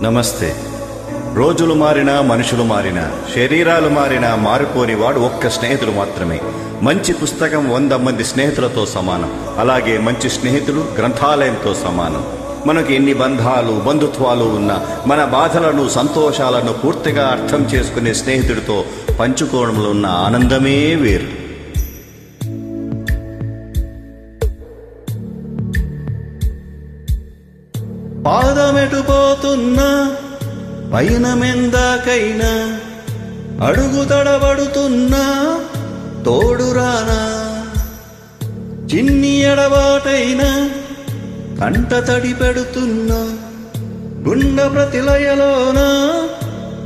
నమస్తే. రోజులు మారినా మనుషులు మారినా శరీరాలు మారినా మారిపోనివాడు ఒక్క స్నేహితుడు మాత్రమే. మంచి పుస్తకం 100 మంది స్నేహితులతో సమానం. అలాగే మంచి స్నేహితుడు గ్రంథాలయంతో సమానం. మనకు ఎన్ని బంధాలు బంధుత్వాలు ఉన్నా మన బాధలను సంతోషాలను పూర్తిగా అర్థం చేసుకునే స్నేహితుడితో పంచుకోవడంలో ఉన్న ఆనందమే వేరు. పాదమెటుపోతున్నా పైన మెందాకైనా అడుగు తడబడుతున్నా తోడురానా, చిన్ని ఎడబాటైనా కంట తడి పెడుతున్నా గుండె ప్రతిలయలోన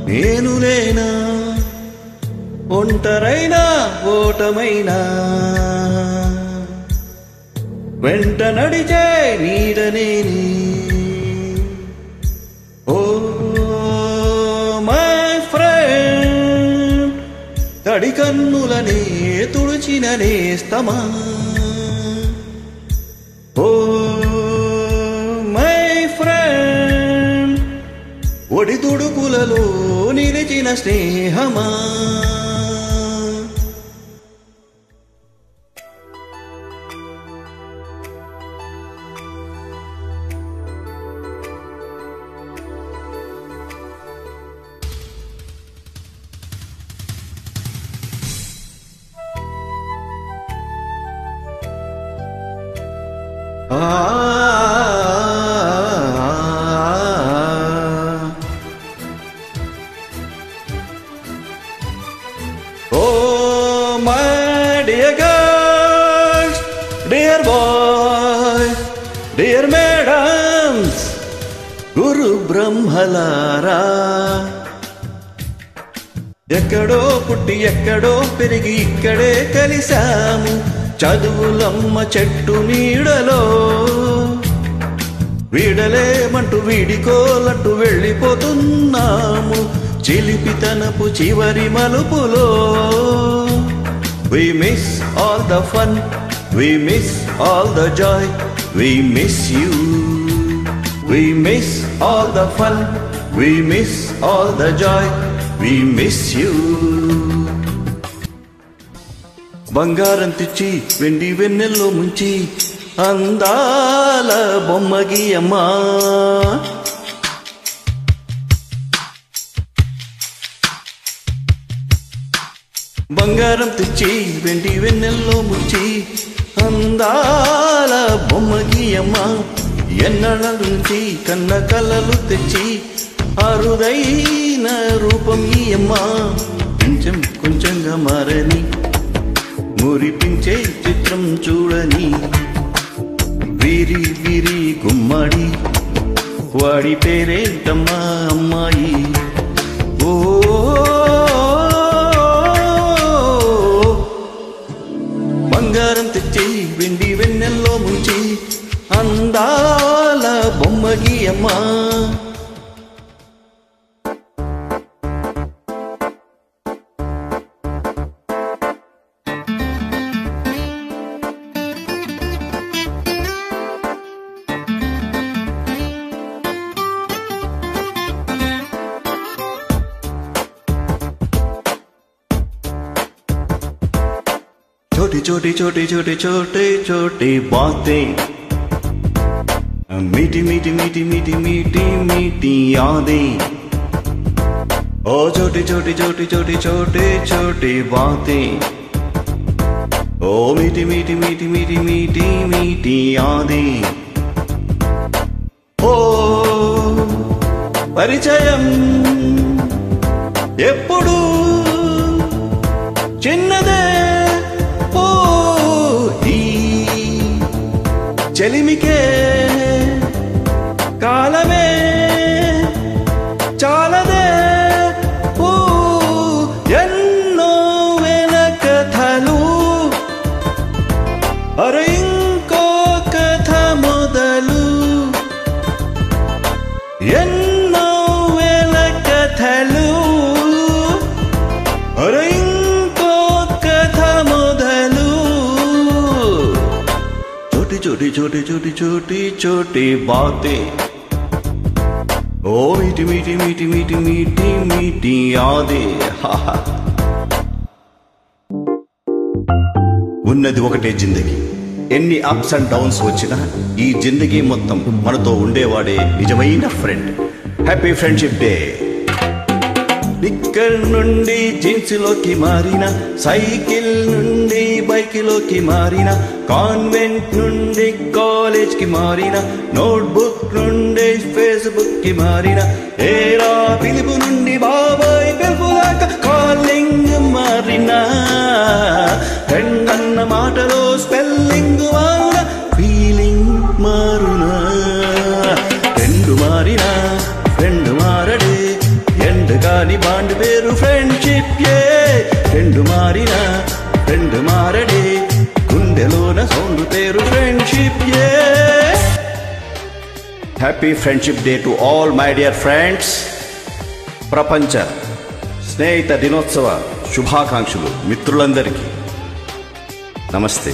నేను లేనా, ఒంటరైనా ఓటమైనా వెంట నడిచే నీడనేని. ఓ మై ఫ్రెండ్, తడి కన్నులనే తుడిచిన నేస్తమా. ఓ మై ఫ్రెండ్, ఒడి తుడుకులలో నిలిచిన స్నేహమా. Oh my dear girls, dear boys, dear madams, గురు బ్రహ్మలారా, ఎక్కడో పుట్టి ఎక్కడో పెరిగి ఇక్కడే కలిసాము. చదువులమ్మ చెట్టు నీడలో వీడలేమంటూ వీడికోలంటూ వెళ్ళిపోతున్నాము. చిలిపితనపు చివరి మలుపులో we miss all the fun, we miss all the joy, we miss you. We miss all the fun, we miss all the joy, we miss you. బంగారం తెచ్చి వెండి వెన్నెల్లో ముంచి అందాల బొమ్మ గీయమ్మా. బంగారం తెచ్చి వెండి వెన్నెల్లో ముంచి అందాల బొమ్మ గీయమ్మా. ఎన్నడ నుంచి కన్న కలలు తెచ్చి అరుదైన రూపం గీయమ్మా. కొంచెం కొంచెంగా మారని మురిపించే చిత్రం చూడని వీరి వీరి గుమ్మడి వాడి పేరేంటమ్మా అమ్మాయి. ఓ బంగారం తెచ్చి వెండి వెన్నెల్లో ముంచి అందాల బొమ్మ గీయమ్మా. छोटी छोटी छोटी छोटी छोटे छोटे बातें, मीठी मीठी मीठी मीठी मीठी मीठी यादें. ओ छोटी छोटी छोटी छोटी छोटे छोटे बातें, ओ मीठी मीठी मीठी मीठी मीठी मीठी यादें. ओ పరిచయం ఎప్పుడు చిన్నదే, చెలిమికే కాలమే చాలదే. ఎన్నో వేల కథలు అరే ఇంకో కథ మొదలు. ఎన్నో వేల కథలు అరే ఇంకో కథ మొదలు. छोटी छोटी छोटी छोटी छोटी छोटी बातें, ఓ మీటి మీటి మీటి మీటి మీటి మీటి ఆదే ఉన్నది ఒకటే జిందగీ. ఎన్ని అప్స్ అండ్ డౌన్స్ వచ్చినా ఈ జిందగీ మొత్తం మనతో ఉండేవాడే నిజమైన ఫ్రెండ్. Happy friendship day. నిక్కర్ నుండి జీన్స్లోకి మారిన, సైకిల్ నుండి బైక్లోకి మారిన, కాన్వెంట్ నుండి కాలేజ్కి మారిన, నోట్బుక్ నుండి ఫేస్బుక్కి మారిన, ఏరా పిలుపు నుండి బాబాయ్ పిలుపులాక కాలింగ్ మారిన, ఫ్రెండ్ అన్న మాటలో స్పెల్లింగ్ మారున, ఫీలింగ్ మారునా. ఫ్రెండ్ మారిన ఫ్రెండ్ మారడే, ఎండ్ కాని బాండ్ పేరు ఫ్రెండ్షిప్. ఫ్రెండ్ మారిన ఫ్రెండ్ మారడే, గుండెలోన సౌండ్ పేరు friendship. Happy friendship day to all my dear friends. ప్రపంచ స్నేహిత దినోత్సవ శుభాకాంక్షలు మిత్రులందరికీ. నమస్తే.